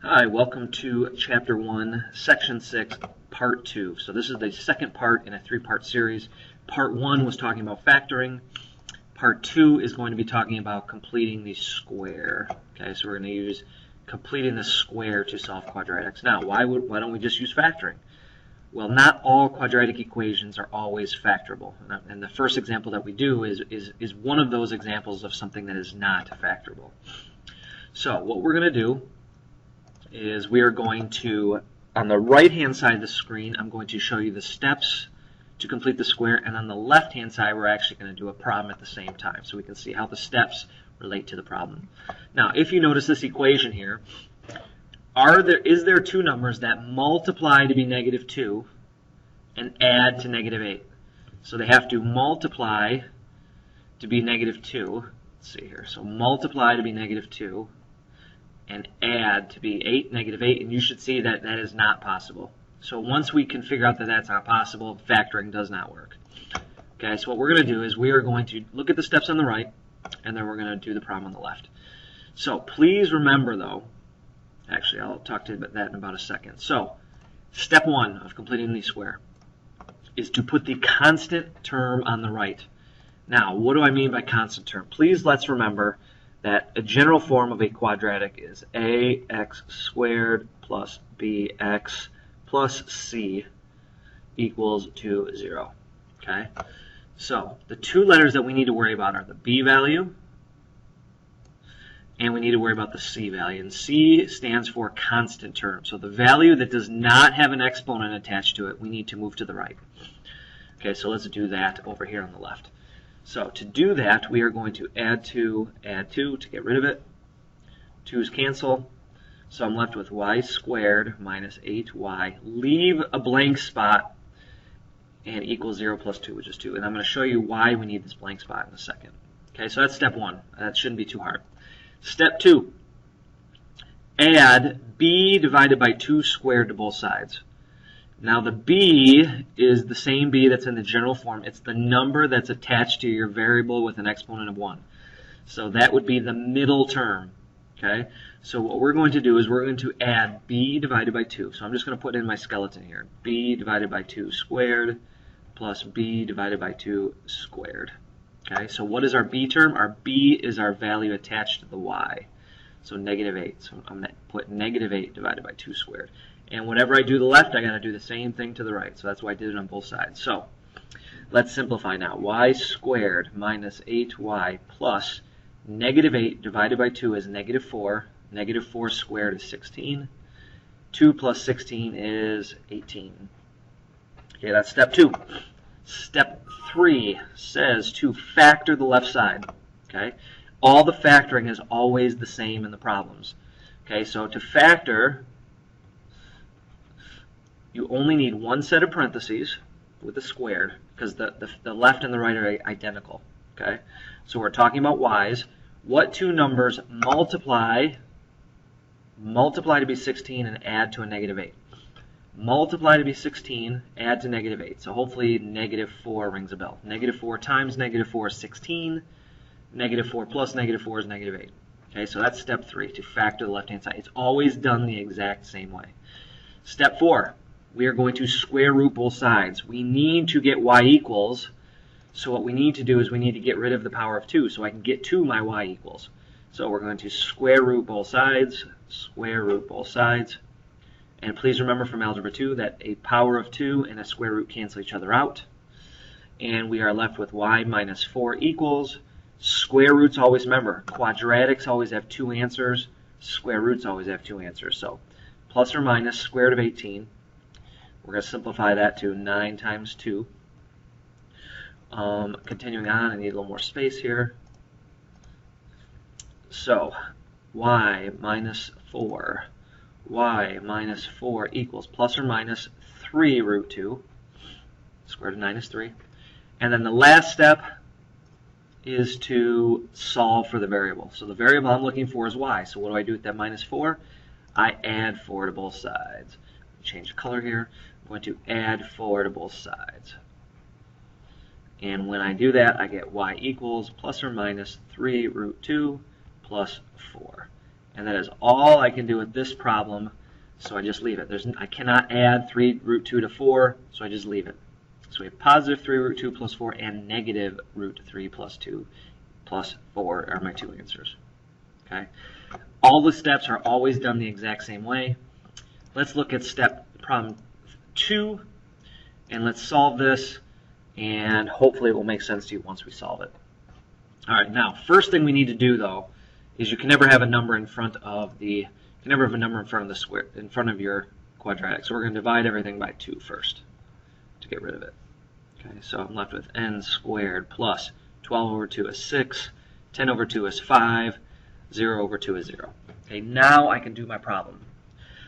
Hi, welcome to Chapter 1, Section 6, Part 2. So this is the second part in a three-part series. Part 1 was talking about factoring. Part 2 is going to be talking about completing the square. Okay, so we're going to use completing the square to solve quadratics. Now, why don't we just use factoring? Well, not all quadratic equations are always factorable. And the first example that we do is one of those examples of something that is not factorable. So what we're going to do is we are going to, on the right-hand side of the screen, I'm going to show you the steps to complete the square, and on the left-hand side, we're actually going to do a problem at the same time, so we can see how the steps relate to the problem. Now, if you notice this equation here, is there two numbers that multiply to be negative 2 and add to negative 8? So they have to multiply to be negative 2. Let's see here. So multiply to be negative 2 and add to be negative 8, and you should see that that is not possible. So once we can figure out that that's not possible, factoring does not work. Okay, so what we're going to do is we are going to look at the steps on the right, and then we're going to do the problem on the left. So please remember, though, actually I'll talk to you about that in about a second. So step 1 of completing the square is to put the constant term on the right. Now, what do I mean by constant term? Please let's remember that a general form of a quadratic is ax squared plus bx plus c equals to 0. Okay? So the two letters that we need to worry about are the b value, and we need to worry about the c value. And c stands for constant term. So the value that does not have an exponent attached to it, we need to move to the right. Okay, so let's do that over here on the left. So to do that, we are going to add 2 to get rid of it. 2's cancel. So I'm left with y squared minus 8y. Leave a blank spot and equals 0 plus 2, which is 2. And I'm going to show you why we need this blank spot in a second. Okay, so that's step 1. That shouldn't be too hard. Step 2, add b divided by 2 squared to both sides. Now the b is the same b that's in the general form. It's the number that's attached to your variable with an exponent of 1. So that would be the middle term. Okay? So what we're going to do is we're going to add b divided by 2. So I'm just going to put in my skeleton here. b divided by 2 squared plus b divided by 2 squared. Okay? So what is our b term? Our b is our value attached to the y. So negative 8. So I'm going to put negative 8 divided by 2 squared. And whenever I do to the left, I got to do the same thing to the right. So that's why I did it on both sides. So let's simplify now. Y squared minus 8y plus negative 8 divided by 2 is negative 4. Negative 4 squared is 16. 2 plus 16 is 18. Okay, that's step 2. Step 3 says to factor the left side. Okay, all the factoring is always the same in the problems. Okay, so to factor, you only need one set of parentheses with the squared because the left and the right are identical. Okay, so we're talking about y's. What two numbers multiply to be 16 and add to a negative 8? Multiply to be 16, add to negative 8. So hopefully negative 4 rings a bell. Negative 4 times negative 4 is 16. Negative 4 plus negative 4 is negative 8. Okay, so that's step 3, to factor the left-hand side. It's always done the exact same way. Step 4, we are going to square root both sides. We need to get y equals, so what we need to do is we need to get rid of the power of 2 so I can get to my y equals. So we're going to square root both sides, and please remember from Algebra 2 that a power of 2 and a square root cancel each other out. And we are left with y minus 4 equals, square roots always, remember, quadratics always have 2 answers, square roots always have 2 answers. So plus or minus square root of 18. We're going to simplify that to 9 times 2. Continuing on, I need a little more space here. So y minus 4 equals plus or minus 3 root 2. Square root of 9 is 3. And then the last step is to solve for the variable. So the variable I'm looking for is y. So what do I do with that minus 4? I add 4 to both sides. Change the color here. I'm going to add 4 to both sides. And when I do that, I get y equals plus or minus 3 root 2 plus 4. And that is all I can do with this problem, so I just leave it. I cannot add 3 root 2 to 4, so I just leave it. So we have positive 3 root 2 plus 4 and negative root 3 plus 2 plus 4 are my two answers. Okay. All the steps are always done the exact same way. Let's look at problem 2, and let's solve this, and hopefully it will make sense to you once we solve it. All right, now, first thing we need to do, though, is you can never have a number in front of the square, in front of your quadratic. So we're going to divide everything by 2 first to get rid of it. Okay, so I'm left with n squared plus 12 over 2 is 6, 10 over 2 is 5, 0 over 2 is 0. Okay, now I can do my problem.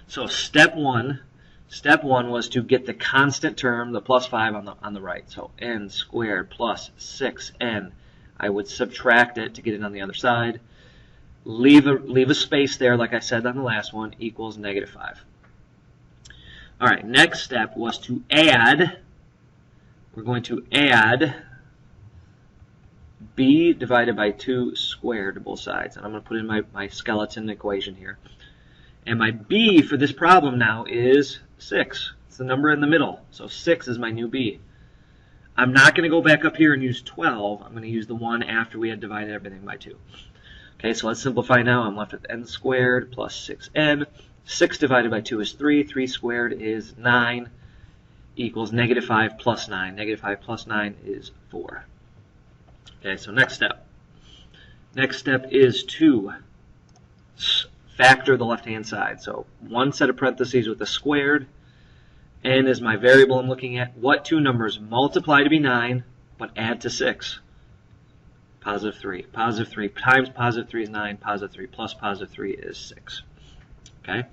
So step one was to get the constant term, the plus 5 on the right. So n squared plus 6n. I would subtract it to get it on the other side. Leave a space there, like I said on the last one, equals negative 5. All right, next step was to add. We're going to add b divided by 2 squared to both sides. And I'm going to put in my skeleton equation here. And my b for this problem now is 6. It's the number in the middle. So 6 is my new b. I'm not going to go back up here and use 12. I'm going to use the one after we had divided everything by 2. Okay, so let's simplify now. I'm left with n squared plus 6n. 6 divided by 2 is 3. 3 squared is 9 equals negative 5 plus 9. Negative 5 plus 9 is 4. Okay, so next step. Next step is to factor the left-hand side. So one set of parentheses with a squared. N is my variable I'm looking at. What two numbers multiply to be 9, but add to 6? Positive 3. Positive 3 times positive 3 is 9. Positive 3 plus positive 3 is 6. Okay.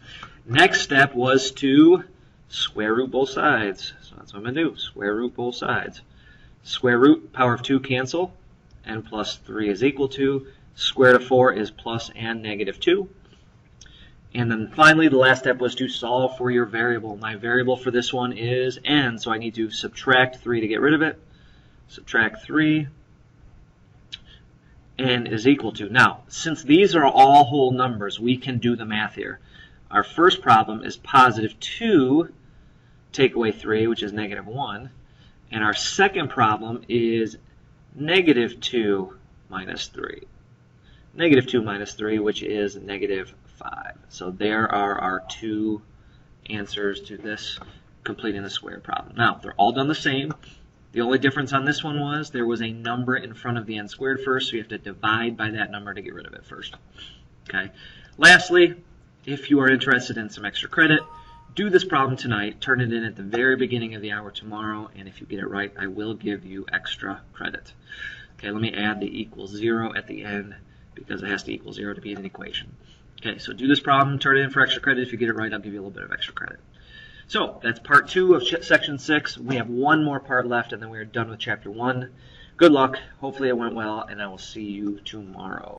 Next step was to square root both sides. So that's what I'm going to do. Square root both sides. Square root, power of 2 cancel. N plus 3 is equal to. Square root of 4 is plus and negative 2. And then finally, the last step was to solve for your variable. My variable for this one is n, so I need to subtract 3 to get rid of it. Subtract 3. N is equal to. Now, since these are all whole numbers, we can do the math here. Our first problem is positive 2, take away 3, which is negative 1. And our second problem is negative 2 minus 3. Negative 2 minus 3, which is negative 5. So there are our two answers to this completing the squared problem. Now, they're all done the same. The only difference on this one was there was a number in front of the n squared first, so you have to divide by that number to get rid of it first. Okay. Lastly, if you are interested in some extra credit, do this problem tonight, turn it in at the very beginning of the hour tomorrow, and if you get it right, I will give you extra credit. Okay, let me add the equals 0 at the end because it has to equal 0 to be an equation. Okay, so do this problem, turn it in for extra credit. If you get it right, I'll give you a little bit of extra credit. So that's part 2 of section 6. We have one more part left, and then we are done with chapter 1. Good luck. Hopefully it went well, and I will see you tomorrow.